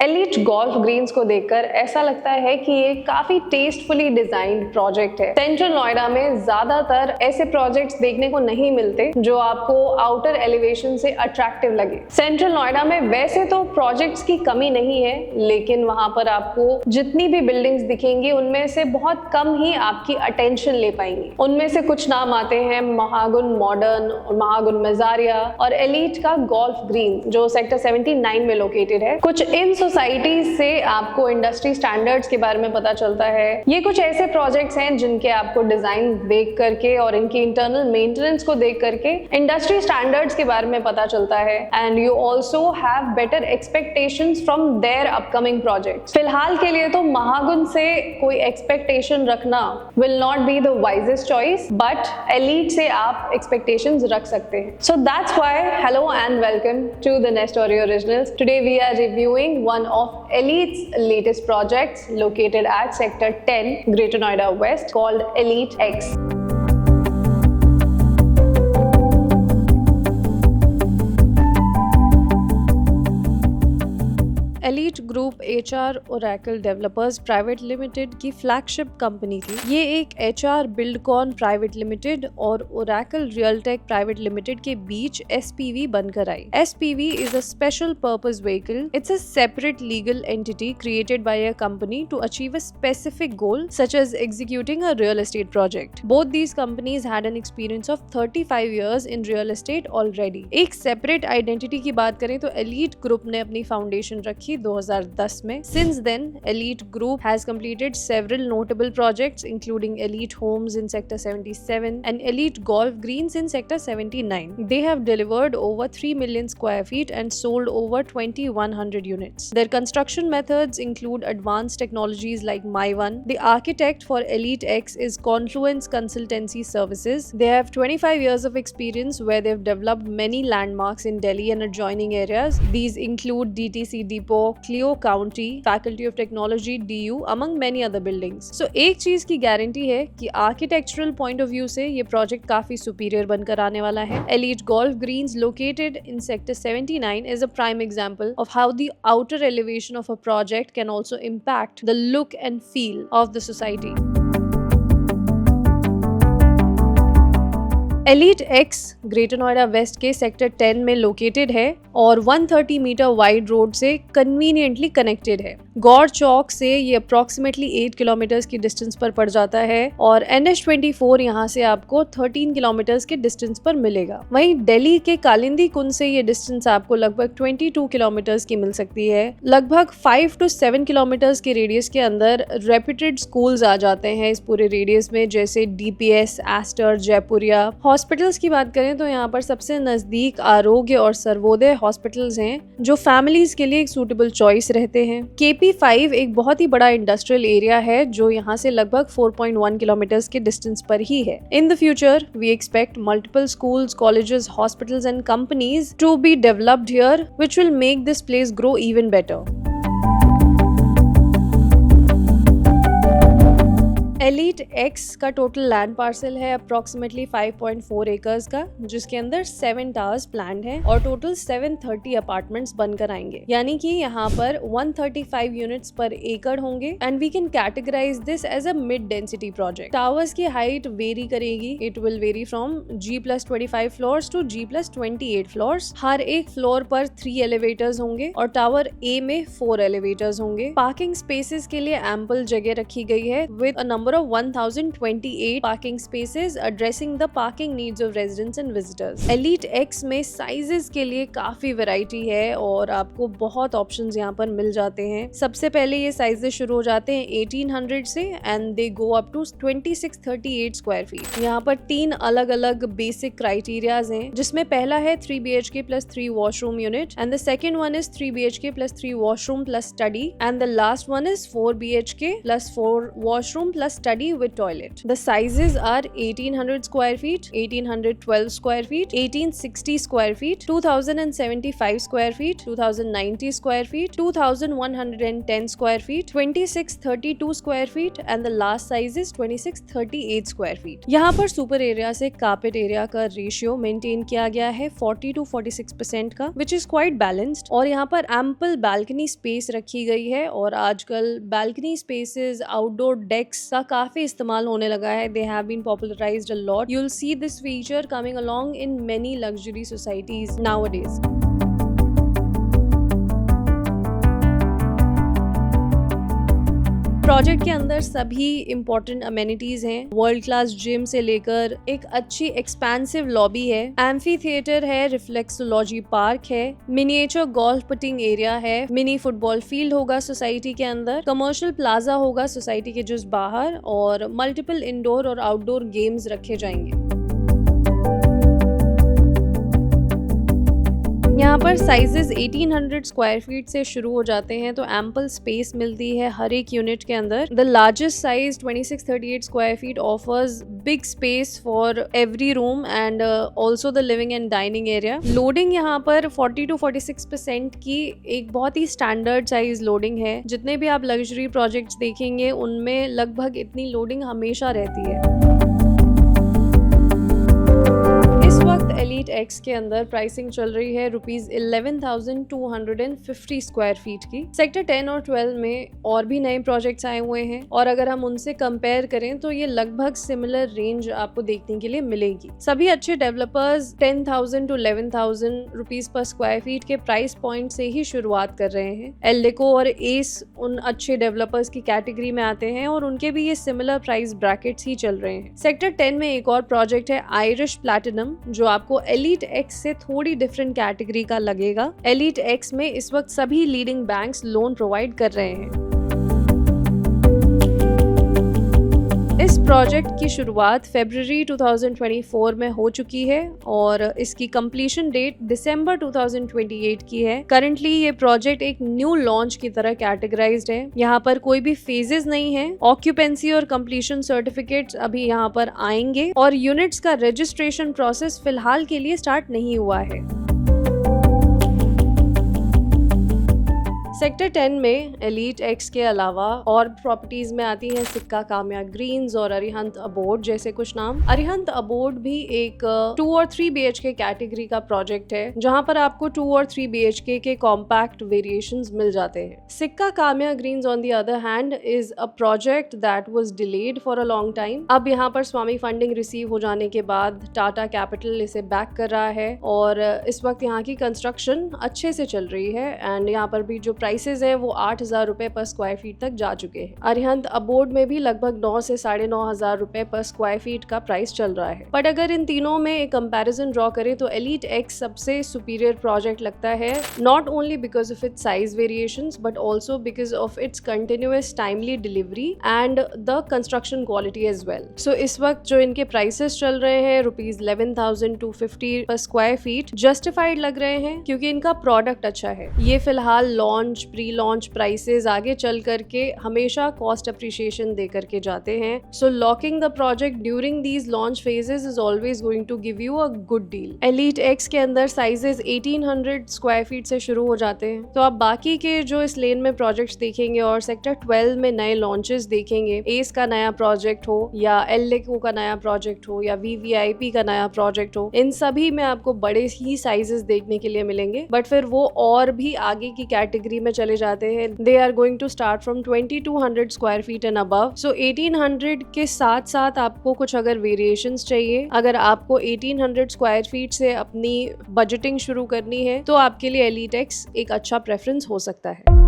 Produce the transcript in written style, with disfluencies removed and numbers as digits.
Elite golf Green's को देखकर ऐसा लगता है कि ये काफी टेस्टफुली डिजाइंड प्रोजेक्ट है। सेंट्रल नोएडा में ज्यादातर ऐसे प्रोजेक्ट्स देखने को नहीं मिलते जो आपको आउटर एलिवेशन से अट्रैक्टिव लगे। सेंट्रल नोएडा में वैसे तो प्रोजेक्ट्स की कमी नहीं है, लेकिन वहां पर आपको जितनी भी बिल्डिंग्स दिखेंगी उनमें से बहुत कम ही आपकी अटेंशन ले पाएंगी। उनमें से कुछ नाम आते हैं महागुन मॉडर्न, महागुन मजारिया और एलिट का गोल्फ ग्रीन जो सेक्टर 79 में लोकेटेड है। कुछ इन सोसाइटीज से आपको इंडस्ट्री स्टैंडर्ड्स के बारे में पता चलता है। ये कुछ ऐसे प्रोजेक्ट्स हैं जिनके आपको डिजाइन देख करके और इनकी इंटरनल मेंटेनेंस को देख करके इंडस्ट्री स्टैंडर्ड्स के बारे में पता चलता है and you also have better expectations from their upcoming projects. फिलहाल के लिए तो महागुन से कोई एक्सपेक्टेशन रखना will not be the wisest choice, but Elite से आप एक्सपेक्टेशंस रख सकते हैं। सो that's why hello and welcome to the Nestory originals. Today we are reviewing one of Elite's latest projects located at Sector 10, Greater Noida West, called Elite X. Elite group HR Oracle developers private limited की flagship company थी। ये एक HR Buildcon private limited और Oracle Realtek private limited के बीच SPV बनकर आई। SPV is a special purpose vehicle. It's a separate legal entity created by a company to achieve a specific goal such as executing a real estate project. Both these companies had an experience of 35 years in real estate already. एक separate identity की बात करें तो elite group ने अपनी foundation रखी 2010 में। Since then, Elite Group has completed several notable projects including Elite Homes in Sector 77 and Elite Golf Greens in Sector 79. They have delivered over 3 million square feet and sold over 2,100 units. Their construction methods include advanced technologies like MyOne. The architect for Elite X is Confluence Consultancy Services. They have 25 years of experience where they've developed many landmarks in Delhi and adjoining areas. These include DTC Depot, Clio County, Faculty of Technology DU, among many other buildings. So एक चीज की guarantee है कि architectural point of view से ये project काफी superior बनकर आने वाला है। Elite Golf Greens located in Sector 79 is a prime example of how the outer elevation of a project can also impact the look and feel of the society. Elite X greater Noida west के sector 10 में located है और 130 metre wide road से conveniently connected है। गौर चौक से ये approximately 8 kilometres की distance पर पड़ जाता है और NH24 यहाँ से आपको 13 किलोमीटर्स के डिस्टेंस पर मिलेगा। वहीं दिल्ली के कालिंदी कुंज से ये डिस्टेंस आपको लगभग 22 किलोमीटर्स की मिल सकती है। लगभग 5 to 7 किलोमीटर्स के रेडियस के अंदर रेप्यूटेड स्कूल्स आ जाते हैं इस पूरे रेडियस में, जैसे DPS, एस्टर, जयपुरिया। हॉस्पिटल्स की बात करें तो यहाँ पर सबसे नजदीक आरोग्य और सर्वोदय हॉस्पिटल्स हैं जो फैमिलीज के लिए एक सूटेबल चॉइस रहते हैं। KP5 एक बहुत ही बड़ा इंडस्ट्रियल एरिया है जो यहाँ से लगभग 4.1 किलोमीटर्स के डिस्टेंस पर ही है। In the future we expect multiple schools, colleges, hospitals and companies to be developed here which will make this place grow even better. Elite X का टोटल लैंड पार्सल है अप्रोक्सीमेटली 5.4 एकर्स का, जिसके अंदर 7 towers planned हैं और total 730 apartments बनकर आएंगे। यानी कि यहाँ पर 135 यूनिट्स पर एकड़ होंगे and we can categorise this as a mid density project. Towers की हाइट वेरी करेगी, it will vary from G+25 floors to G+28 floors. हर एक फ्लोर पर 3 एलिवेटर्स होंगे और टावर A में 4 एलिवेटर्स होंगे। पार्किंग स्पेसेस के लिए एम्पल जगह रखी गई है with a number of 1028 parking spaces addressing the parking needs of residents and visitors. Elite X में साइजेस के लिए काफी वैरायटी है और आपको बहुत ऑप्शंस यहाँ पर मिल जाते हैं। सबसे पहले ये साइजेस शुरू हो जाते हैं 1800 से and they go up to 2638 square feet. यहाँ पर 3 अलग अलग बेसिक क्राइटेरियाज हैं, जिसमें पहला है 3 BHK plus 3 washroom unit and the second one is 3 BHK plus 3 washroom plus study and the last one is 4 BHK plus 4 washroom plus study with toilet. The sizes are 1800 square feet, 1812 square feet, 1860 square feet, 2075 square feet, 2090 square feet, 2110 square feet, 2632 square feet and the last size is 2638 square feet. यहाँ पर super area से carpet area का ratio maintain किया गया है 40 to 46% का, which is quite balanced. और यहाँ पर एम्पल बालकनी स्पेस रखी गई है और आजकल बालकनी स्पेसेस, आउटडोर डेक्स का काफी इस्तेमाल होने लगा है. They have been popularized a lot. You'll see this feature coming along in many luxury societies nowadays. Project के अंदर सभी इंपॉर्टेंट अमेनिटीज हैं. वर्ल्ड क्लास जिम से लेकर एक अच्छी एक्सपेंसिव लॉबी है, एम्फी थिएटर है, रिफ्लेक्सोलॉजी पार्क है, मिनिएचर गोल्फ पुटिंग एरिया है, मिनी फुटबॉल फील्ड होगा सोसाइटी के अंदर, कमर्शियल प्लाजा होगा सोसाइटी के जस्ट बाहर और मल्टीपल इंडोर और आउटडोर गेम्स रखे जाएंगे. यहाँ पर साइजेस 1800 स्क्वायर फीट से शुरू हो जाते हैं तो एम्पल स्पेस मिलती है हर एक यूनिट के अंदर. The largest size 2638 square feet offers big space for every room and also the living and dining area. Loading यहाँ पर 40 to 46% की एक बहुत ही स्टैंडर्ड साइज लोडिंग है. जितने भी आप लग्जरी प्रोजेक्ट्स देखेंगे उनमें लगभग इतनी लोडिंग हमेशा रहती है. एलीट एक्स के अंदर प्राइसिंग चल रही है ₹11,250 स्क्वायर फीट की. सेक्टर 10 और 12 में और भी नए प्रोजेक्ट्स आए हुए हैं और अगर हम उनसे कंपेयर करें तो ये लगभग सिमिलर रेंज आपको देखने के लिए मिलेगी. सभी अच्छे developers 10,000 to 11,000 rupees per square feet के प्राइस पॉइंट से ही शुरुआत कर रहे हैं. एल्डेको और एस उन अच्छे डेवलपर्स की कैटेगरी में आते हैं और उनके भी ये सिमिलर प्राइस ब्रैकेट्स ही चल रहे हैं. सेक्टर 10 में एक और प्रोजेक्ट है आयरिश प्लैटिनम जो आपको एलीट एक्स से थोड़ी डिफरेंट कैटेगरी का लगेगा. एलीट एक्स में इस वक्त सभी लीडिंग बैंक्स लोन प्रोवाइड कर रहे हैं. इस प्रोजेक्ट की शुरुआत फरवरी 2024 में हो चुकी है और इसकी कंप्लीशन डेट दिसंबर 2028 की है. करंटली ये प्रोजेक्ट एक न्यू लॉन्च की तरह कैटेगराइज्ड है. यहाँ पर कोई भी फेजेस नहीं है. ऑक्यूपेंसी और कंप्लीशन सर्टिफिकेट्स अभी यहाँ पर आएंगे और यूनिट्स का रजिस्ट्रेशन प्रोसेस फिलहाल के लिए स्टार्ट नहीं हुआ है. सेक्टर 10 में एलीट एक्स के अलावा और प्रॉपर्टीज में आती हैं सिक्का काम्या ग्रीन्स और अरिहंत अबोर्ड जैसे कुछ नाम. अरिहंत अबोर्ड भी एक 2 और 3 BHK कैटेगरी का प्रोजेक्ट है जहां पर आपको 2 और 3 BHK के कॉम्पैक्ट वेरिएशंस मिल जाते हैं. Sikka Kaamya greens on the other hand is a project that was delayed for a long time. अब यहाँ पर स्वामी फंडिंग रिसीव हो जाने के बाद टाटा कैपिटल इसे बैक कर रहा है और इस वक्त यहाँ की कंस्ट्रक्शन अच्छे से चल रही है एंड यहाँ पर भी जो प्राइसेस है वो 8,000 रुपए पर स्क्वायर फीट तक जा चुके हैं. अरिहंत अबोर्ड में भी लगभग 9 से 9,500 रुपए पर स्क्वायर फीट का प्राइस चल रहा है. बट अगर इन तीनों में एक कंपैरिजन ड्रॉ करें तो एलीट एक्स सबसे सुपीरियर प्रोजेक्ट लगता है, not only because of its size variations but also because of its continuous timely delivery and the construction quality as well. So इस वक्त जो इनके प्राइसेस चल रहे हैं ₹11,250 पर स्क्वायर फीट जस्टिफाइड लग रहे हैं क्योंकि इनका प्रोडक्ट अच्छा है. ये फिलहाल लॉन्च प्री लॉन्च प्राइसेस आगे चल करके हमेशा कॉस्ट अप्रिशिएशन दे करके जाते हैं. So locking the project during these launch phases is always going to give you a good deal. Elite X के अंदर साइजेस 1800 स्क्वायर फीट से शुरू हो जाते हैं. तो आप बाकी के जो इस लेन में प्रोजेक्ट्स देखेंगे और सेक्टर 12 में नए लॉन्चेस देखेंगे, एस का नया प्रोजेक्ट हो या एल्डेको का नया प्रोजेक्ट हो या VVIP का नया प्रोजेक्ट हो, इन सभी में आपको बड़े ही साइजेस देखने के लिए मिलेंगे. बट फिर वो और भी आगे की कैटेगरी में चले जाते हैं. They are going to start from 2200 square feet and above. So 1800 के साथ साथ आपको कुछ अगर वेरिएशंस चाहिए, अगर आपको 1800 स्क्वायर फीट से अपनी बजटिंग शुरू करनी है तो आपके लिए एलीट एक्स एक अच्छा प्रेफरेंस हो सकता है.